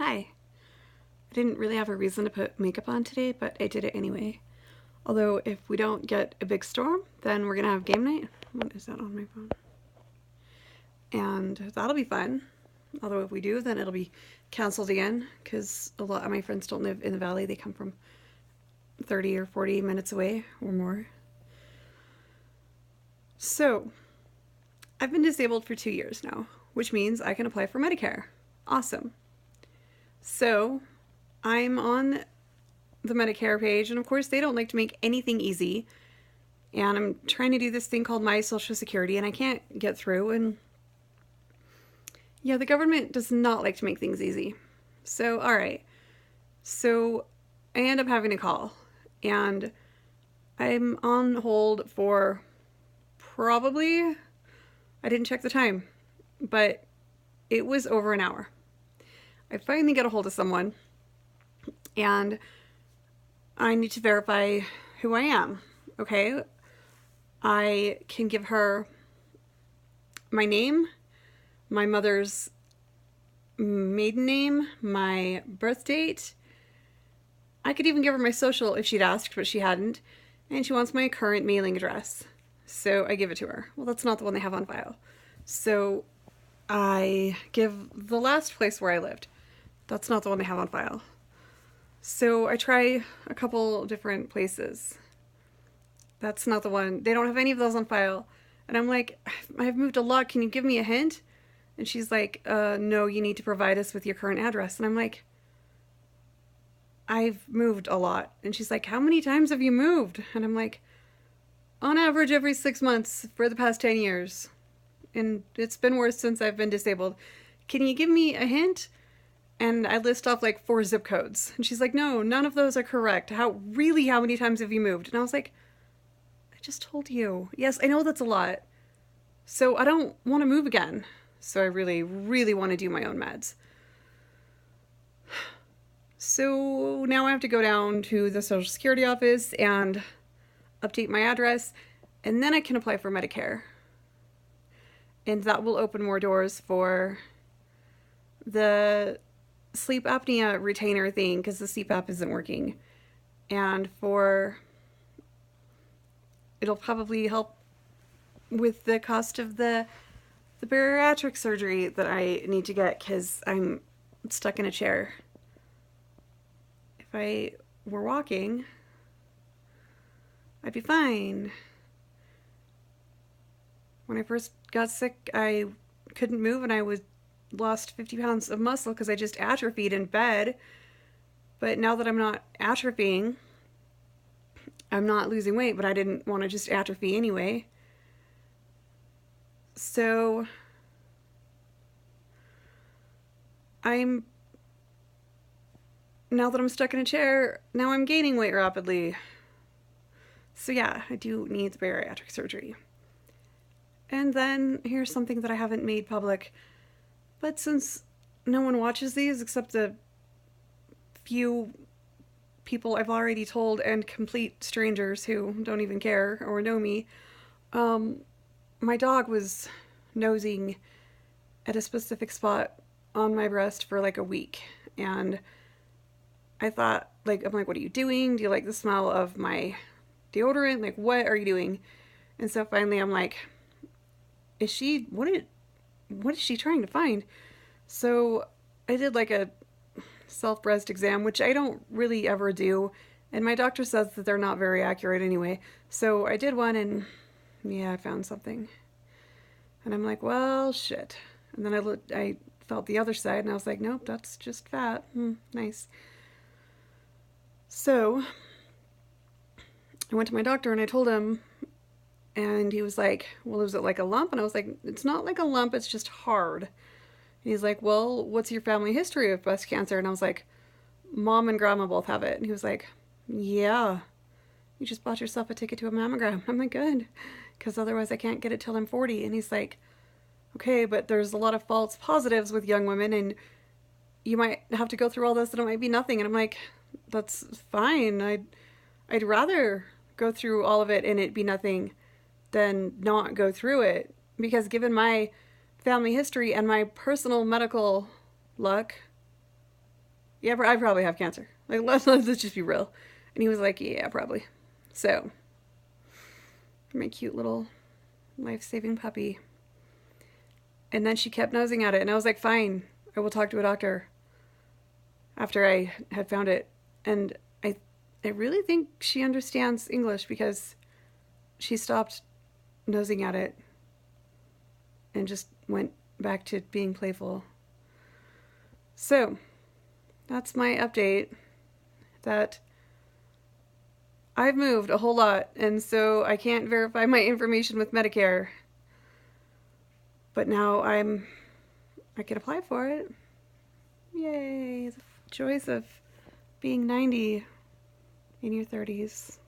Hi. I didn't really have a reason to put makeup on today, but I did it anyway. Although if we don't get a big storm, then we're gonna have game night. What is that on my phone? And that'll be fun. Although if we do, then it'll be canceled again because a lot of my friends don't live in the valley. They come from 30 or 40 minutes away or more. So, I've been disabled for 2 years now, which means I can apply for Medicare. Awesome. So, I'm on the Medicare page, and of course, they don't like to make anything easy. And I'm trying to do this thing called My Social Security, and I can't get through. And yeah, the government does not like to make things easy. So, all right. So, I end up having a call, and I'm on hold for probably, I didn't check the time, but it was over an hour. I finally get a hold of someone, and I need to verify who I am. Okay? I can give her my name, my mother's maiden name, my birth date. I could even give her my social if she'd asked, but she hadn't. And she wants my current mailing address. So I give it to her. Well, that's not the one they have on file. So I give the last place where I lived. That's not the one they have on file. So I try a couple different places. That's not the one. They don't have any of those on file. And I'm like, I've moved a lot. Can you give me a hint? And she's like, no, you need to provide us with your current address. And I'm like, I've moved a lot. And she's like, how many times have you moved? And I'm like, on average, every 6 months for the past 10 years. And it's been worse since I've been disabled. Can you give me a hint? And I list off like 4 zip codes. And she's like, no, none of those are correct. How many times have you moved? And I was like, I just told you. Yes, I know that's a lot. So I don't want to move again. So I really, really want to do my own meds. So now I have to go down to the Social Security office and update my address, and then I can apply for Medicare. And that will open more doors for the sleep apnea retainer thing because the CPAP isn't working. And it'll probably help with the cost of the bariatric surgery that I need to get because I'm stuck in a chair. If I were walking, I'd be fine. When I first got sick, I couldn't move and I lost 50 pounds of muscle because I just atrophied in bed. But now that I'm not atrophying, I'm not losing weight, but I didn't want to just atrophy anyway. So now that I'm stuck in a chair, now I'm gaining weight rapidly. So yeah, I do need the bariatric surgery. And then here's something that I haven't made public. But since no one watches these except the few people I've already told and complete strangers who don't even care or know me, my dog was nosing at a specific spot on my breast for like a week. And I thought, I'm like, what are you doing? Do you like the smell of my deodorant? Like, what are you doing? And so finally I'm like, what is she trying to find? So I did like a self-breast exam, which I don't really ever do. And my doctor says that they're not very accurate anyway. So I did one and yeah, I found something. And I'm like, well, shit. And then I felt the other side and I was like, nope, that's just fat. Nice. So I went to my doctor and I told him, and he was like, well, is it like a lump? And I was like, it's not like a lump, it's just hard. And he's like, well, what's your family history of breast cancer? And I was like, Mom and Grandma both have it. And he was like, yeah, you just bought yourself a ticket to a mammogram. I'm like, good, because otherwise I can't get it till I'm 40. And he's like, okay, but there's a lot of false positives with young women, and you might have to go through all this and it might be nothing. And I'm like, that's fine. I'd rather go through all of it and it be nothing than not go through it, because given my family history and my personal medical luck, yeah, I probably have cancer. Like, let's just be real. And he was like, yeah, probably. So, my cute little life-saving puppy. And then she kept nosing at it, and I was like, fine, I will talk to a doctor after I had found it. And I really think she understands English because she stopped nosing at it and just went back to being playful. So, that's my update. That I've moved a whole lot, and so I can't verify my information with Medicare. But now I can apply for it. Yay! The joys of being 90 in your 30s.